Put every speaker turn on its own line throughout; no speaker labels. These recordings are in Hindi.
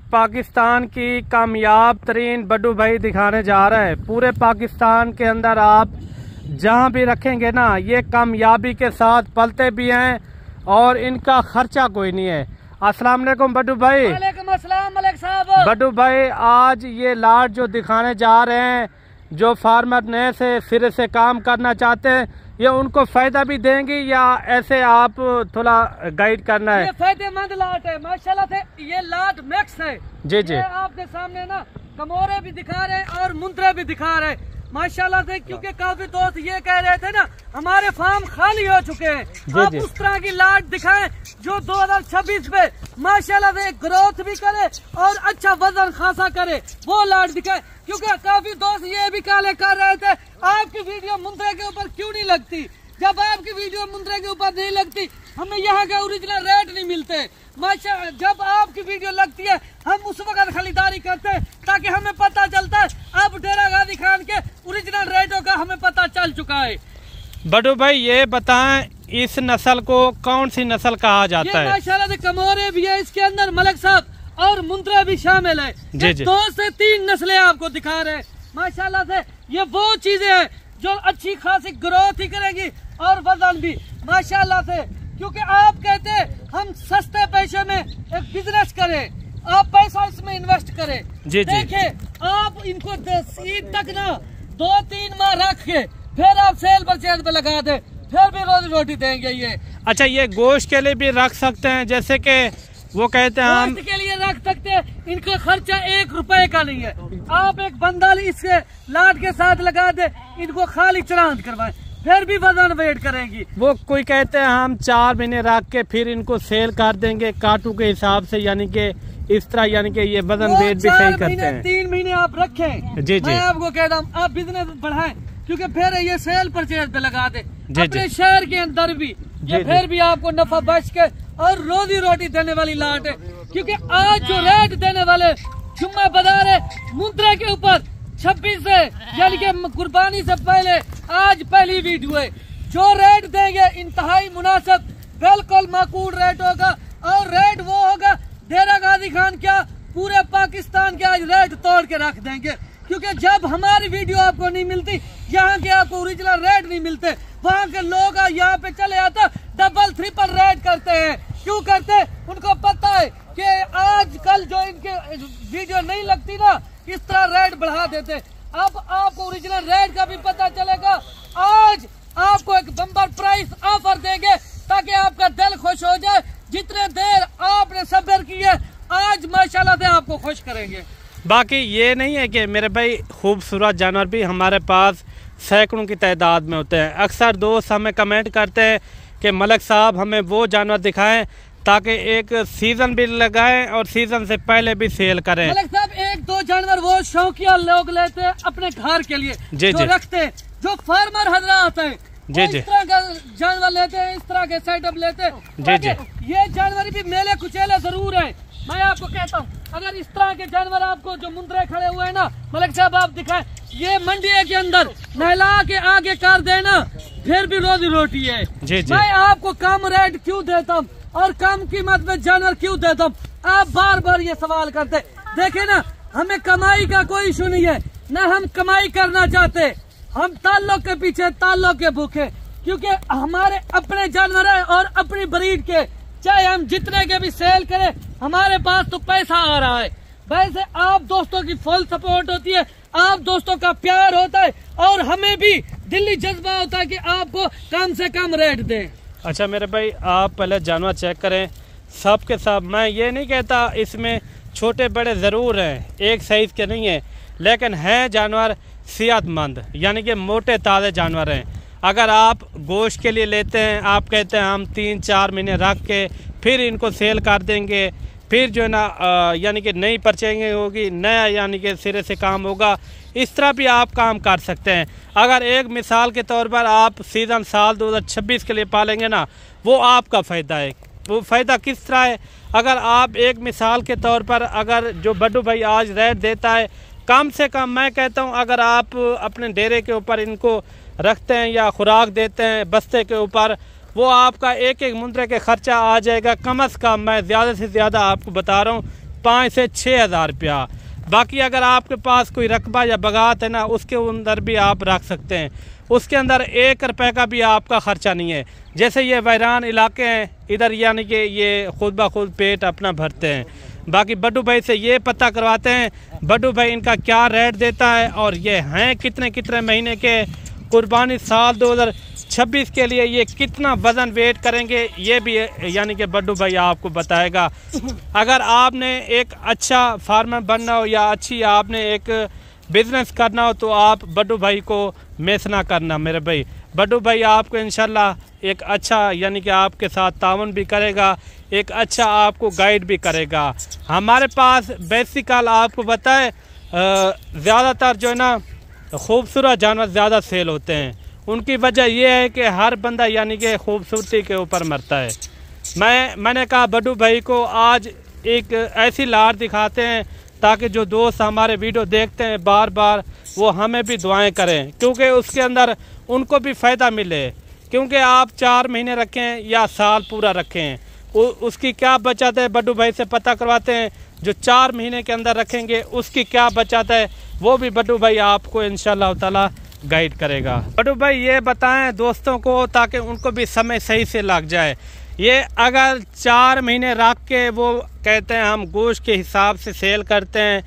पाकिस्तान की कामयाब तरीन बड्डू भाई दिखाने जा रहा है। पूरे पाकिस्तान के अंदर आप जहां भी रखेंगे ना, ये कामयाबी के साथ पलते भी हैं और इनका खर्चा कोई नहीं है। अस्सलाम वालेकुम बड्डू भाई।
वालेकुम अस्सलाम मलिक साहब।
बड्डू भाई, आज ये लाट जो दिखाने जा रहे हैं, जो फार्मर नए से सिरे से काम करना चाहते हैं, ये उनको फायदा भी देंगी या ऐसे आप थोड़ा गाइड करना है?
ये फायदेमंद लाट है माशाल्लाह से। ये लाट मैक्स है
जी जी।
ये आपके सामने ना कमोरे भी दिखा रहे हैं और मुंद्रे भी दिखा रहे हैं माशाल्लाह से, क्योंकि काफी दोस्त ये कह रहे थे ना हमारे फार्म खाली हो चुके हैं। आप उस तरह की लाट दिखाएं जो 2026 में माशाल्लाह से ग्रोथ भी करे और अच्छा वजन खासा करे, वो लाट दिखाए। क्योंकि काफी दोस्त ये भी काले कर रहे थे आपकी वीडियो मुंद्रे के ऊपर क्यों नहीं लगती। जब आपकी वीडियो मुंद्रे के ऊपर नहीं लगती, हमें यहाँ के ओरिजिनल रेट नहीं मिलते। माशा जब आपकी वीडियो लगती है हम उस वक्त खरीदारी करते हैं, ताकि हमें पता चलता है। अब डेरा गाजी खान के ओरिजिनल रेटों का हमें पता चल चुका है।
बड्डू भाई, ये बताएं इस नस्ल को कौन सी नस्ल कहा जाता है?
माशाल्लाह से कमोरे भी है इसके अंदर मलिक साहब, और मुंद्रा भी शामिल है।
जी जी।
2 से 3 नस्लें आपको दिखा रहे हैं माशाल्लाह से। ये वो चीजें हैं जो अच्छी खासी ग्रोथ ही करेगी और वजन भी माशाल्लाह से। क्योंकि आप कहते हैं हम सस्ते पैसे में एक बिजनेस करें, आप पैसा इसमें इन्वेस्ट करें।
जी जी।
देखिए आप इनको ईद तक ना 2-3 माह रख के फिर आप सेल परचेज पे लगा दे, फिर भी रोजी रोटी देंगे ये।
अच्छा, ये गोश्त के लिए भी रख सकते हैं? जैसे कि वो कहते हैं हम
के लिए रख सकते हैं, इनका खर्चा 1 रुपए का नहीं है। आप एक बंदा इसके लाट के साथ लगा दे, इनको खाली चरांद करवाए, फिर भी वजन वेट करेंगी।
वो कोई कहते हैं हम 4 महीने रख के फिर इनको सेल कर देंगे काटू के हिसाब से, यानी कि इस तरह, यानी कि ये वजन वेट भी सही करते हैं।
3 महीने आप रखें।
जी जी।
मैं आपको कहता हूँ आप बिजनेस बढ़ाएं, क्योंकि फिर ये सेल परचेज पे लगा दे अपने शहर के अंदर भी, ये फिर भी आपको नफा बच के और रोजी रोटी देने वाली लाट है। क्योंकि आज जो रेट देने वाले जुम्मा बाजार है मुंद्रा के ऊपर 26 से, यानी कि कुर्बानी से पहले आज पहली वीडियो है, जो रेट देंगे इंतहाई मुनासिब, बिल्कुल माकूल रेट होगा। और रेट वो होगा डेरा गाजी खान क्या पूरे पाकिस्तान के आज रेट तोड़ के रख देंगे। क्योंकि जब हमारी वीडियो आपको नहीं मिलती, यहाँ के आपको ओरिजिनल रेट नहीं मिलते, वहाँ के लोग यहाँ पे चले आते डबल ट्रिपल रेट करते हैं। क्यों करते हैं? उनको पता है कि आजकल जो इनके वीडियो नहीं लगती ना, इस तरह रेट बढ़ा देते। अब आपको ओरिजिनल रेट का भी पता चलेगा। आज आपको एक बम्पर प्राइस ऑफर देंगे ताकि आपका दिल खुश हो जाए। जितने देर आपने सब्र किए, आज माशाल्लाह से आपको खुश करेंगे।
बाकी ये नहीं है कि मेरे भाई खूबसूरत जानवर भी हमारे पास सैकड़ों की तादाद में होते हैं। अक्सर दोस्त हमें कमेंट करते हैं कि मलिक साहब हमें वो जानवर दिखाएं ताकि एक सीजन भी लगाएं और सीजन से पहले भी सेल करें।
मलिक साहब 1-2 जानवर वो शौकिया लोग लेते हैं अपने घर के लिए, जो रखते हैं, जो फार्मर हजरात हैं,
जी जी,
इस तरह का जानवर लेते हैं, इस तरह के सेटअप लेते हैं।
जी जी।
ये जानवर भी मेले कुचेले जरूर है। मैं आपको कहता हूँ अगर इस तरह के जानवर आपको जो मुंद्रे खड़े हुए हैं ना मलिक साहब, आप दिखाएं, ये मंडी के अंदर नहला के आगे कर देना, फिर भी रोजी रोटी है।
जी जी।
मैं आपको कम रेट क्यों देता हूँ और कम कीमत में जानवर क्यों देता हूँ? आप बार बार ये सवाल करते। देखे ना, हमें कमाई का कोई इशू नहीं है, न हम कमाई करना चाहते, हम ताल्लुक के पीछे ताल्लुक के भूखे। क्योंकि हमारे अपने जानवर है और अपनी ब्रीड के, चाहे हम जितने के भी सेल करें, हमारे पास तो पैसा आ रहा है। वैसे आप दोस्तों की फुल सपोर्ट होती है, आप दोस्तों का प्यार होता है, और हमें भी दिल्ली जज्बा होता है कि आपको कम से कम रेट दें।
अच्छा मेरे भाई, आप पहले जानवर चेक करें सब के सब। मैं ये नहीं कहता इसमें छोटे बड़े ज़रूर हैं, एक साइज़ के नहीं है, लेकिन हैं जानवर सेहतमंद, यानी कि मोटे ताज़े जानवर हैं। अगर आप गोश्त के लिए लेते हैं, आप कहते हैं हम 3-4 महीने रख के फिर इनको सेल कर देंगे, फिर जो है ना यानी कि नई परचेजिंग होगी, नया यानी कि सिरे से काम होगा, इस तरह भी आप काम कर सकते हैं। अगर एक मिसाल के तौर पर आप सीज़न साल 2026 के लिए पालेंगे ना, वो आपका फ़ायदा है। वो फ़ायदा किस तरह है? अगर आप एक मिसाल के तौर पर अगर जो बड्डू भाई आज रेट देता है, कम से कम मैं कहता हूँ अगर आप अपने डेरे के ऊपर इनको रखते हैं या खुराक देते हैं बस्ते के ऊपर, वो आपका एक मुंद्रे के खर्चा आ जाएगा कम अज़ कम, मैं ज़्यादा से ज़्यादा आपको बता रहा हूँ 5 से 6 हज़ार रुपया। बाकी अगर आपके पास कोई रकबा या बगात है ना, उसके अंदर भी आप रख सकते हैं। उसके अंदर 1 रुपये का भी आपका ख़र्चा नहीं है। जैसे ये वैरान इलाके हैं इधर, यानी कि ये खुद ब खुद पेट अपना भरते हैं। बाकी बड्डू भाई से ये पता करवाते हैं बड्डू भाई इनका क्या रेट देता है और ये हैं कितने महीने के। कुर्बानी साल 2026 के लिए ये कितना वज़न वेट करेंगे ये भी यानी कि बड्डू भाई आपको बताएगा। अगर आपने एक अच्छा फार्मर बनना हो या अच्छी आपने एक बिज़नेस करना हो तो आप बड्डू भाई को मिस ना करना मेरे भाई। बड्डू भाई आपको इंशाल्लाह एक अच्छा यानी कि आपके साथ तावन भी करेगा, एक अच्छा आपको गाइड भी करेगा। हमारे पास बेसिकल आपको बताए ज़्यादातर जो है ना खूबसूरत जानवर ज़्यादा सेल होते हैं। उनकी वजह यह है कि हर बंदा यानी कि खूबसूरती के ऊपर मरता है। मैंने कहा बड्डू भाई को आज एक ऐसी लाट दिखाते हैं ताकि जो दोस्त हमारे वीडियो देखते हैं बार बार वो हमें भी दुआएं करें, क्योंकि उसके अंदर उनको भी फ़ायदा मिले। क्योंकि आप 4 महीने रखें या साल पूरा रखें, उसकी क्या बचत है बड्डू भाई से पता करवाते हैं। जो 4 महीने के अंदर रखेंगे उसकी क्या बचत है वो भी बड्डू भाई आपको इंशाल्लाह ताला गाइड करेगा। बड्डू भाई ये बताएं दोस्तों को ताकि उनको भी समय सही से लग जाए। ये अगर 4 महीने रख के वो कहते हैं हम गोश्त के हिसाब से सेल करते हैं,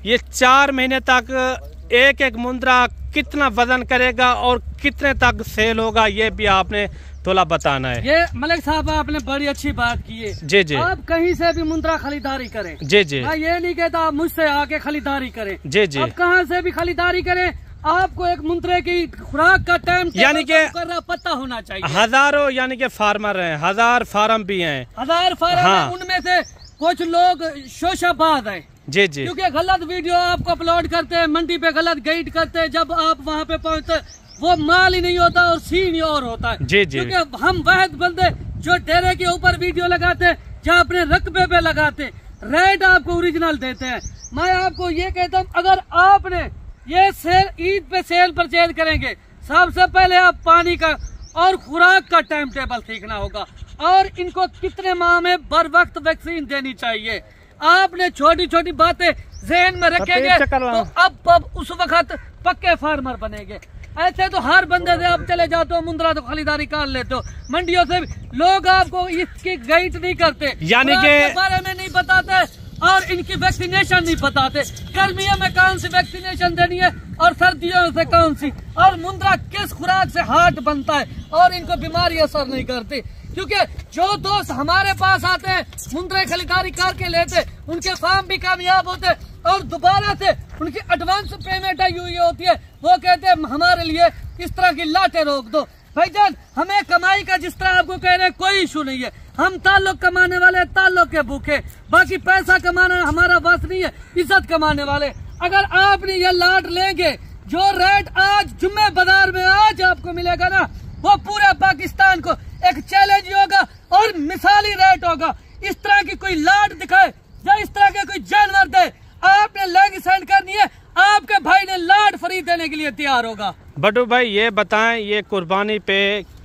ये 4 महीने तक एक मुंद्रा कितना वजन करेगा और कितने तक सेल होगा ये भी आपने थोड़ा बताना है।
ये मलिक साहब आपने बड़ी अच्छी बात की है।
जी जी।
आप कहीं से भी मुंद्रा खरीदारी करें। जी जी। मैं ये नहीं कहता आप मुझसे आके खरीदारी करें। जी जी। आप कहाँ से भी खरीदारी करें, आपको एक मुंद्रे की खुराक का टाइम
यानी कि
पता होना चाहिए।
हजारों यानी कि फार्मर हैं, 1000 फार्म भी हैं,
1000 फार्म हाँ। उनमें से कुछ लोग शोशाबाज हैं। जी जी। क्योंकि गलत वीडियो आपको अपलोड करते हैं, मंडी पे गलत गाइड करते हैं, जब आप वहाँ पे पहुँचते वो माल ही नहीं होता और सीन ही और होता है। जी जी। क्योंकि हम वह बंदे जो डेरे के ऊपर वीडियो लगाते हैं या अपने रकबे पे लगाते, रेट आपको ओरिजिनल देते हैं। मैं आपको ये कहता हूँ अगर आपने ये सेल ईद पे सेल परचेज करेंगे, सबसे पहले आप पानी का और खुराक का टाइम टेबल सीखना होगा और इनको कितने माह में बर वक्त वैक्सीन देनी चाहिए। आपने छोटी छोटी बातें ज़हन में रखेंगे तो अब उस वक्त पक्के फार्मर बनेंगे। ऐसे तो हर बंदे से आप चले जाते हो मुंद्रा तो खरीदारी कर लेते हो, मंडियों से भी लोग आपको इसकी गाइड नहीं करते, यानी के बारे में नहीं बताते और इनकी वैक्सीनेशन नहीं बताते। गर्मियों में कौन सी वैक्सीनेशन देनी है और सर्दियों से कौन सी, और मुंद्रा किस खुराक से हार्ट बनता है और इनको बीमारी असर नहीं करती। क्योंकि जो दोस्त हमारे पास आते हैं मुंद्रे खरीदारी करके लेते, उनके फार्म भी कामयाब होते और दोबारा से उनकी एडवांस पेमेंट आई हुई होती है। वो कहते हैं हमारे लिए इस तरह की लाटें रोक दो। भाईजान हमें कमाई का जिस तरह आपको कह रहे हैं कोई इशू नहीं है, हम ताल्लुक कमाने वाले ताल्लुक के भूखे, बाकी पैसा कमाना हमारा बस नहीं है, इज्जत कमाने वाले। अगर आपने ये लाट लेंगे जो रेट आज जुम्मे बाजार में आज आपको मिलेगा ना, वो पूरे पाकिस्तान को एक चैलेंज होगा और मिसाली रेट होगा। इस तरह की कोई लाट दिखाए या इस तरह के कोई जानवर दे, आपने लिंक सेंड करनी है, आपके भाई ने लाट फ्री देने के लिए तैयार होगा।
बड्डू भाई ये बताएं ये कुर्बानी पे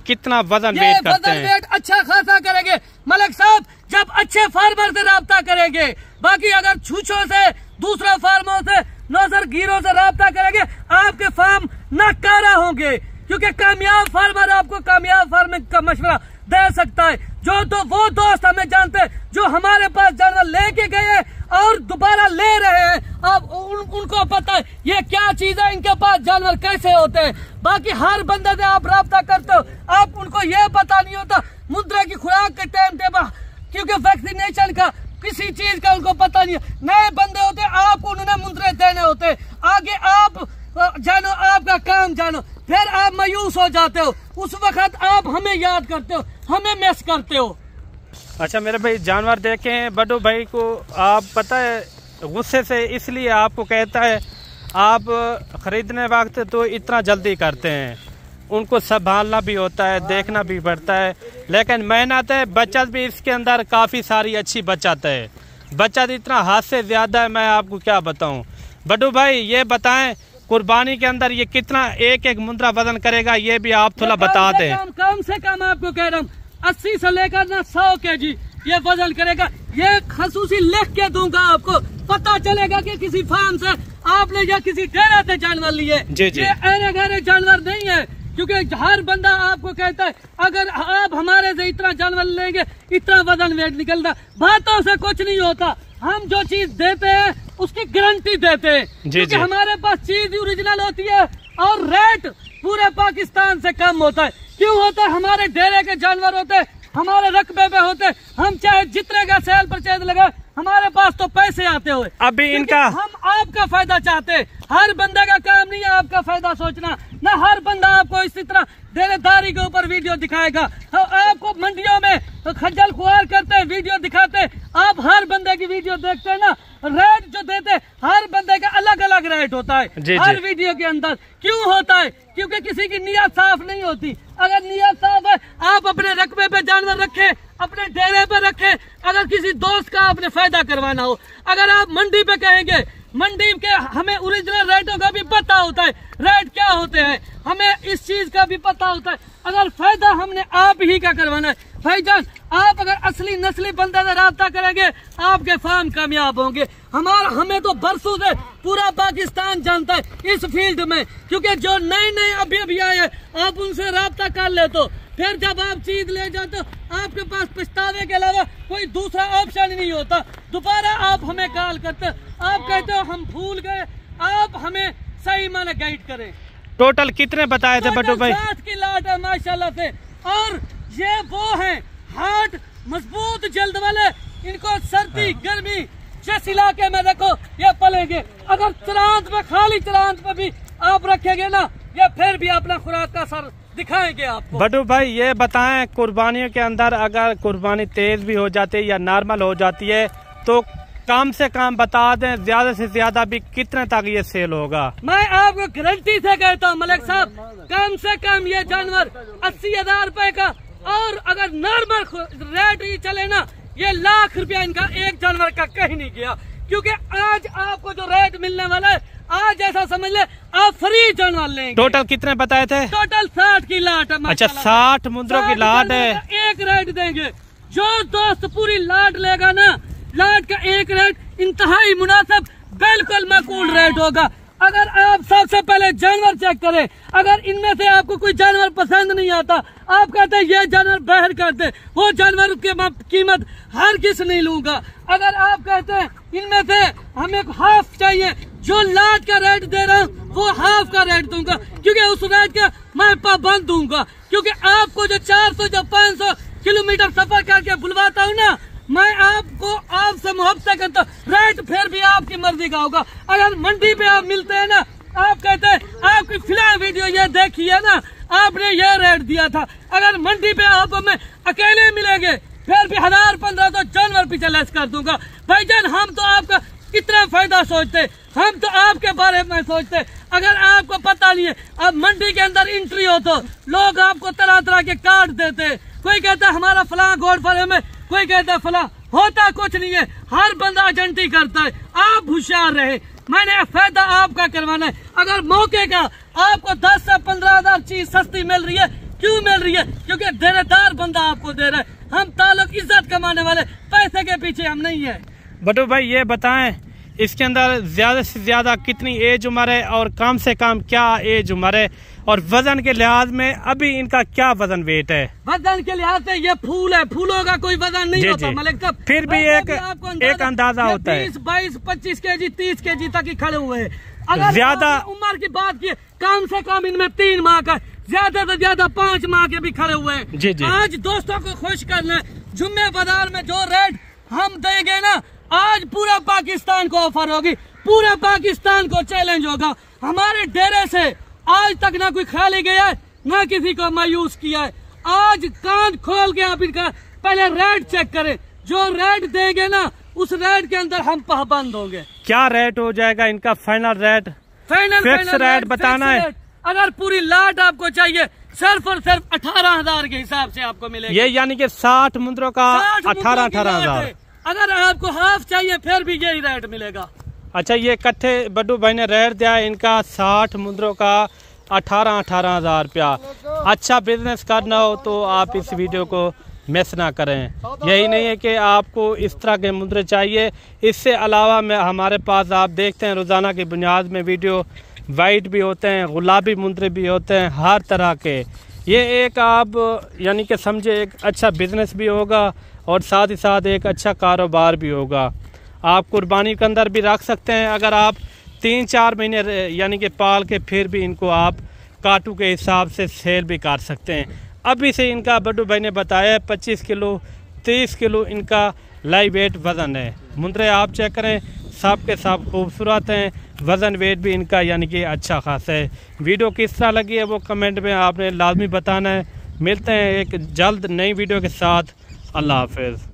कितना वजन वेट करते हैं?
वजन वेट अच्छा खासा करेंगे मलिक साहब जब अच्छे फार्मर से राब्ता करेंगे। बाकी अगर छूछों से दूसरे फार्मों से नौसर गिरों से राब्ता करेंगे आपके फार्म नाकारा होंगे, क्योंकि कामयाब फार्मर आपको कामयाब फार्मिंग का मशवरा दे सकता है। जो तो वो दोस्त हमें जानते हैं जो हमारे पास जानवर लेके गए और दोबारा ले रहे हैं, अब उनको पता है ये क्या चीज है, इनके पास जानवर कैसे होते हैं। बाकी हर बंदे से आप राब्ता करते हो, आप उनको ये पता नहीं होता मुद्रा की खुराक के टाइम टेबल, क्योंकि वैक्सीनेशन का किसी चीज का उनको पता नहीं है। नए बंदे होते आपको उन्होंने मुद्रे देने होते, आगे आप जानो आपका काम जानो, फिर आप मायूस हो जाते हो, उस वक्त आप हमें याद करते हो, हमें मिस करते हो।
अच्छा मेरे भाई जानवर देखें बड्डू भाई को आप पता है गुस्से से इसलिए आपको कहता है आप खरीदने वक्त तो इतना जल्दी करते हैं, उनको संभालना भी होता है देखना भी पड़ता है, लेकिन मेहनत है बचत भी इसके अंदर काफ़ी सारी अच्छी बचत है। बचत इतना हाथ से ज़्यादा है मैं आपको क्या बताऊं। बड्डू भाई ये बताएं कुर्बानी के अंदर ये कितना एक मुंद्रा वजन करेगा ये भी आप थोड़ा बता दें।
कम से कम आपको कह रहा हूँ 80 से लेकर ना 100 kg ये वजन करेगा। ये खसूसी लिख के दूंगा आपको, पता चलेगा कि किसी फार्म से आपने या किसी डेरे से जानवर लिए। ये अरे गहरे जानवर नहीं है, क्योंकि हर बंदा आपको कहता है अगर आप हमारे से इतना जानवर लेंगे इतना वजन वेट निकलता। बातों से कुछ नहीं होता, हम जो चीज देते हैं उसकी गारंटी देते हैं, क्योंकि हमारे पास चीज ओरिजिनल होती है और रेट पूरे पाकिस्तान से कम होता है। क्यों होता है? हमारे डेरे के जानवर होते हैं, हमारे रकबे पे होते, हम चाहे जितने का सेल परचेज लगा, हमारे पास तो पैसे आते हुए।
अभी इनका
हम आपका फायदा चाहते हैं, हर बंदे का काम नहीं है आपका फायदा सोचना। ना हर बंदा आपको इसी तरह डेरेदारी के ऊपर वीडियो दिखाएगा। आपको मंडियों में खज्जल खुआर करते हैं, वीडियो दिखाते हैं, आप हर बंदे की वीडियो देखते हैं ना, रेट जो देते हैं हर बंदे का अलग अलग रेट होता है हर वीडियो के अंदर। क्यों होता है? क्योंकि किसी की नीयत साफ नहीं होती। अगर नीयत साफ है, आप अपने रकबे पे जानवर रखे, अपने डेरे पे रखे। अगर किसी दोस्त का आपने फायदा करवाना हो, अगर आप मंडी पे कहेंगे, मंडी के हमें ओरिजिनल रेटों का भी पता होता है, रेट क्या होते हैं, हमें इस चीज का भी पता होता है। अगर फायदा हमने आप ही का करवाना है भाईजान, आप अगर असली नस्ली बंदे से राब्ता करेंगे आपके फार्म कामयाब होंगे। हमें तो बरसों से पूरा पाकिस्तान जानता है इस फील्ड में, क्योंकि जो नए नए अभी आए हैं आप उनसे राब्ता कर ले, तो फिर जब आप चीज ले जाते हो आपके पास पछतावे के अलावा कोई दूसरा ऑप्शन नहीं होता। दोबारा आप हमें कॉल करते, आप कहते हो हम भूल गए, आप हमें सही माने गाइड करें।
टोटल कितने बताए थे बट्टू भाई?
60 की लाट है माशाल्लाह से। और ये वो है हार्ड मजबूत जल्द वाले, इनको सर्दी गर्मी जिस इलाके में देखो ये पलेंगे। अगर चरांत पे, खाली चरांत पे भी आप रखेंगे ना, ये फिर भी अपना खुराक का सर दिखाएंगे आपको।
बट्टू भाई ये बताएं, कुर्बानियों के अंदर अगर कुर्बानी तेज भी हो जाती है या नॉर्मल हो जाती है तो कम से कम बता दें, ज्यादा से ज्यादा भी कितने तक ये सेल होगा?
मैं आपको गारंटी से कहता हूँ मलिक साहब, कम से कम ये जानवर 80,000 रुपए का, और अगर नॉर्मल रेट ही चले ना, ये लाख रुपया इनका एक जानवर का कहीं नहीं गया। क्योंकि आज आपको जो रेट मिलने वाला है, आज ऐसा समझ ले आप फ्री जानवर लेंगे।
टोटल कितने बताए थे?
टोटल 60 की लाट है।
अच्छा 60 मुंद्रों की लाट है,
एक रेट देंगे। जो दोस्त पूरी लाट लेगा ना, लाट का एक रेट इंतहाई मुनासिब, बिल्कुल माकूल रेट होगा। अगर आप सबसे पहले जानवर चेक करें, अगर इनमें से आपको कोई जानवर पसंद नहीं आता, आप कहते हैं ये जानवर बाहर कर दे, वो जानवर की कीमत हर किस नहीं लूंगा। अगर आप कहते हैं इनमें से हमें हाफ चाहिए, जो लाट का रेट दे रहा हूँ वो हाफ का रेट दूंगा, क्योंकि उस रेट का मैं पाबंद दूंगा। क्योंकि आपको जो 400 जो 500 किलोमीटर सफर करके बुलवाता हूँ ना, मैं आपको आपसे मोहब्बत करता हूँ, रेट फिर भी आपकी मर्जी का होगा। अगर मंडी पे आप मिलते हैं ना, आप कहते हैं आपकी फिलहाल वीडियो ये देखी है ना, आपने ये रेट दिया था। अगर मंडी पे आप हमें अकेले मिलेंगे फिर भी 1000-1500 जानवर पीछे लेस कर दूंगा। भाईजान हम तो आपका कितना फायदा सोचते, हम तो आपके बारे में सोचते। अगर आपको पता नहीं है, अब मंडी के अंदर एंट्री हो तो लोग आपको तरह तरह के कार्ड देते, कोई कहता है हमारा फलां गोड फार्म है, कोई कहता है फलां, होता कुछ नहीं है, हर बंदा एजेंटी करता है। आप होशियार रहे, मैंने फायदा आपका करवाना है। अगर मौके का आपको 10 से 15,000 चीज सस्ती मिल रही है, क्यों मिल रही है? क्योंकि देनेदार बंदा आपको दे रहा है। हम ताल्लुक इज्जत कमाने वाले, पैसे के पीछे हम नहीं है।
बट्टू भाई ये बताएं, इसके अंदर ज्यादा से ज्यादा कितनी एज उम्र है और कम से कम क्या एज उम्र है, और वजन के लिहाज में अभी इनका क्या वजन वेट है?
वजन के लिहाज से ये फूल है, फूलों का कोई वजन नहीं होता मलिक साहब,
फिर भी एक अंदाजा होता है।
20, 22, 25 केजी 30 केजी तक ही खड़े हुए हैं। अगर
ज्यादा
उम्र की बात की, कम से कम इनमें 3 माह का, ज्यादा से ज्यादा 5 माह के भी खड़े हुए हैं।
जी जी।
आज दोस्तों को खुश करना है, जुम्मे बाजार में जो रेट हम देंगे ना, आज पूरा पाकिस्तान को ऑफर होगी, पूरा पाकिस्तान को चैलेंज होगा। हमारे डेरे से आज तक ना कोई खाली गया है, ना किसी को मायूस किया है। आज कान खोल के आप इनका पहले रेट चेक करें, जो रेट देंगे ना उस रेट के अंदर हम पाबंद होंगे।
क्या रेट हो जाएगा इनका फाइनल रेट? फिक्स रेट बताना है।
अगर पूरी लाट आपको चाहिए सिर्फ और सिर्फ 18,000 के हिसाब से आपको मिलेगा।
ये यानी कि 60 मुंद्रों का 18,000।
अगर आपको हाफ चाहिए फिर भी यही रेट मिलेगा।
अच्छा ये इकट्ठे बड्डू भाई ने रेट दिया है इनका 60 मुंद्रों का 18,000 रुपया। अच्छा बिजनेस करना हो तो आप इस वीडियो को मिस ना करें। यही नहीं है कि आपको इस तरह के मुंद्रे चाहिए, इससे अलावा में हमारे पास आप देखते हैं रोज़ाना की बुनियाद में वीडियो वाइट भी होते हैं, गुलाबी मुंद्रे भी होते हैं, हर तरह के। ये एक आप यानी कि समझे एक अच्छा बिजनेस भी होगा और साथ ही साथ एक अच्छा कारोबार भी होगा। आप कुर्बानी के अंदर भी रख सकते हैं, अगर आप 3-4 महीने यानी कि पाल के फिर भी इनको आप काटू के हिसाब से सेल भी कर सकते हैं। अभी से इनका बड्डू भाई ने बताया 25 किलो 30 किलो इनका लाइव वेट वज़न है। मुंद्रे आप चेक करें, सब के सब खूबसूरत हैं, वज़न वेट भी इनका यानी कि अच्छा खासा है। वीडियो किस तरह लगी है वो कमेंट में आपने लाजमी बताना है। मिलते हैं एक जल्द नई वीडियो के साथ। अल्लाह हाफ़िज़।